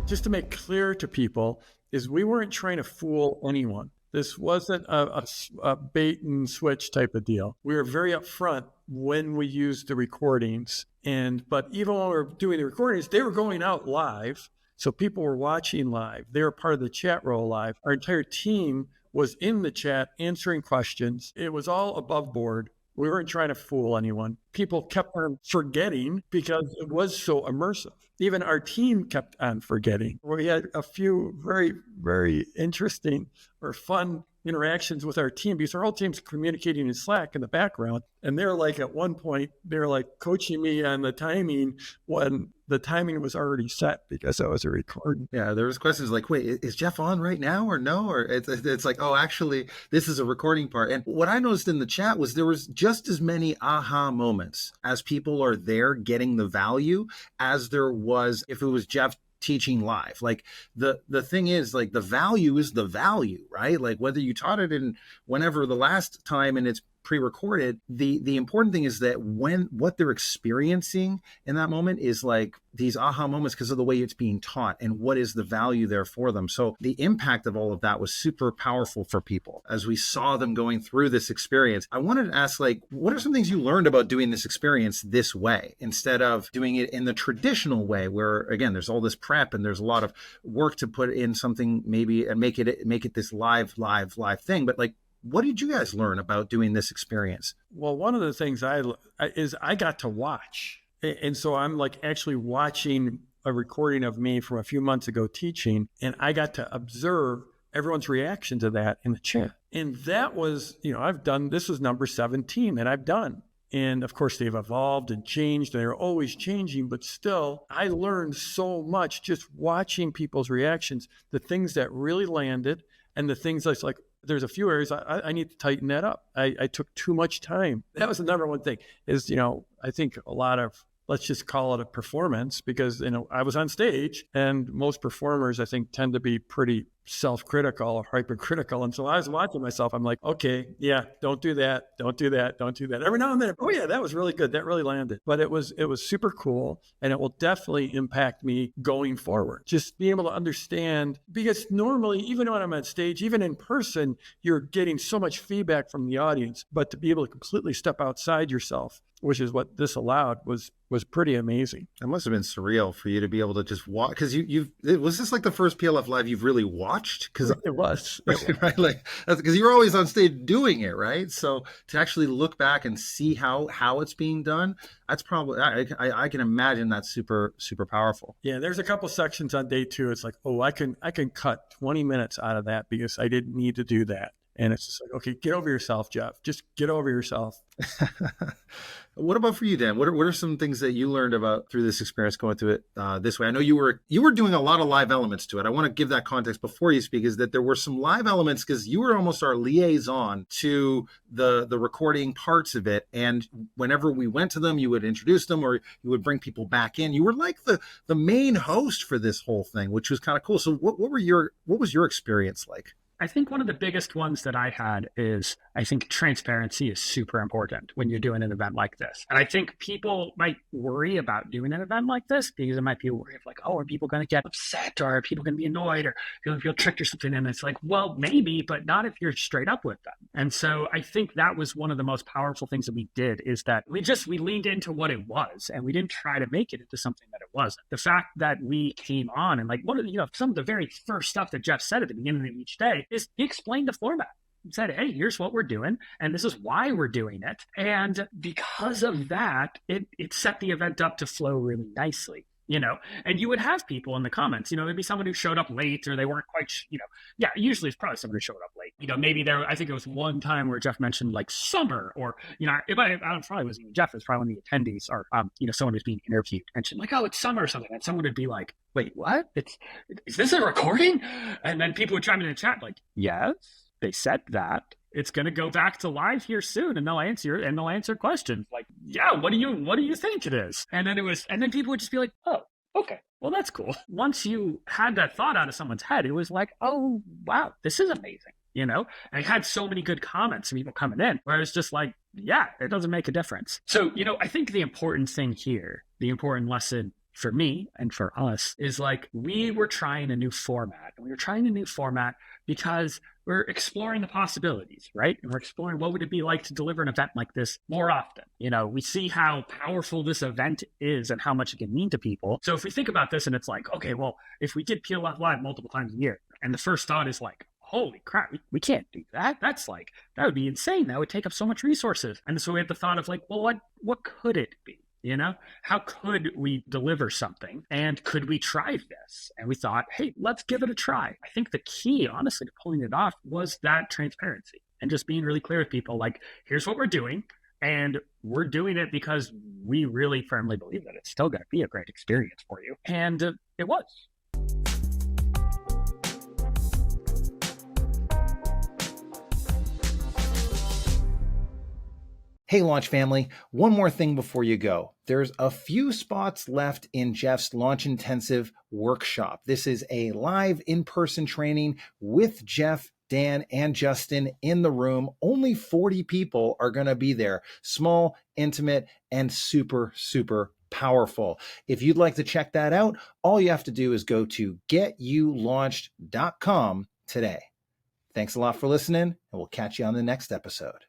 Just to make clear to people, is we weren't trying to fool anyone. This wasn't a bait and switch type of deal. We were very upfront when we used the recordings. But even when we were doing the recordings, they were going out live. So people were watching live. They were part of the chat roll live. Our entire team was in the chat answering questions. It was all above board. We weren't trying to fool anyone. People kept on forgetting because it was so immersive. Even our team kept on forgetting. We had a few very, very interesting or fun interactions with our team because our whole team's communicating in Slack in the background. And they're like, at one point, they're like coaching me on the timing when the timing was already set because I was a recording. Yeah, there was questions like, wait, is Jeff on right now or no? Or it's like, oh, actually, this is a recording part. And what I noticed in the chat was there was just as many aha moments as people are there getting the value as there was if it was Jeff teaching live. Like the thing is, like, the value is the value, right? Like whether you taught it in whenever the last time and it's pre-recorded, the important thing is that what they're experiencing in that moment is like these aha moments because of the way it's being taught and what is the value there for them. So the impact of all of that was super powerful for people as we saw them going through this experience. I wanted to ask, like, what are some things you learned about doing this experience this way instead of doing it in the traditional way where, again, there's all this prep and there's a lot of work to put in something maybe and make it this live thing. But like, what did you guys learn about doing this experience? Well, one of the things I got to watch. And so I'm like actually watching a recording of me from a few months ago teaching, and I got to observe everyone's reaction to that in the chat. And that was, this was number 17 that I've done. And of course, they've evolved and changed. They're always changing, but still, I learned so much just watching people's reactions, the things that really landed and the things that's like, there's a few areas I need to tighten that up. I took too much time. That was the number one thing is, I think a lot of, let's just call it a performance because, I was on stage and most performers, I think, tend to be pretty self-critical or hypercritical. And so I was watching myself. I'm like, okay, yeah, don't do that. Don't do that. Don't do that. Every now and then, oh yeah, that was really good. That really landed. But it was super cool. And it will definitely impact me going forward. Just being able to understand, because normally, even when I'm on stage, even in person, you're getting so much feedback from the audience, but to be able to completely step outside yourself, which is what this allowed, was pretty amazing. It must have been surreal for you to be able to just watch, because was this like the first PLF Live you've really watched? Because it was. Right, like because you're always on stage doing it, right? So to actually look back and see how it's being done, that's probably I can imagine that's super powerful. Yeah, there's a couple sections on day 2. It's like, oh, I can cut 20 minutes out of that because I didn't need to do that. And it's just like, okay, get over yourself, Jeff. Just get over yourself. What about for you, Dan? What are some things that you learned about through this experience going through it this way? I know you were doing a lot of live elements to it. I want to give that context before you speak, is that there were some live elements because you were almost our liaison to the recording parts of it. And whenever we went to them, you would introduce them or you would bring people back in. You were like the main host for this whole thing, which was kind of cool. So what was your experience like? I think one of the biggest ones that I had is, I think transparency is super important when you're doing an event like this. And I think people might worry about doing an event like this because it might be a worry of like, oh, are people going to get upset or are people going to be annoyed or feel tricked or something? And it's like, well, maybe, but not if you're straight up with them. And so I think that was one of the most powerful things that we did, is that we leaned into what it was and we didn't try to make it into something that it wasn't. The fact that we came on and like some of the very first stuff that Jeff said at the beginning of each day is he explained the format. He said, hey, here's what we're doing, and this is why we're doing it. And because of that, it set the event up to flow really nicely. And you would have people in the comments, maybe someone who showed up late or they weren't quite, usually it's probably someone who showed up late. Maybe I think it was one time where Jeff mentioned like summer or, it probably wasn't even Jeff, it was probably one of the attendees or, someone who's being interviewed mentioned like, oh, it's summer or something. And someone would be like, wait, what? Is this a recording? And then people would chime in the chat like, yes, they said that. It's going to go back to live here soon, and they'll answer questions like, yeah, what do you think it is? And then people would just be like, oh, okay, well, that's cool. Once you had that thought out of someone's head, it was like, oh, wow, this is amazing. I had so many good comments from people coming in where it's just like, yeah, it doesn't make a difference. So, I think the important thing here, the important lesson for me and for us is like we were trying a new format. And we were trying a new format because we're exploring the possibilities, right? And we're exploring what would it be like to deliver an event like this more often. You know, we see how powerful this event is and how much it can mean to people. So if we think about this and it's like, okay, well, if we did PLF Live multiple times a year, and the first thought is like, holy crap, we can't do that. That's like, that would be insane. That would take up so much resources. And so we had the thought of like, well, what could it be? You know, how could we deliver something? And could we try this? And we thought, hey, let's give it a try. I think the key, honestly, to pulling it off was that transparency and just being really clear with people like, here's what we're doing. And we're doing it because we really firmly believe that it's still going to be a great experience for you. And it was. Hey, Launch family, one more thing before you go. There's a few spots left in Jeff's Launch Intensive workshop. This is a live in-person training with Jeff, Dan, and Justin in the room. Only 40 people are going to be there. Small, intimate, and super, super powerful. If you'd like to check that out, all you have to do is go to getyouLaunched.com today. Thanks a lot for listening, and we'll catch you on the next episode.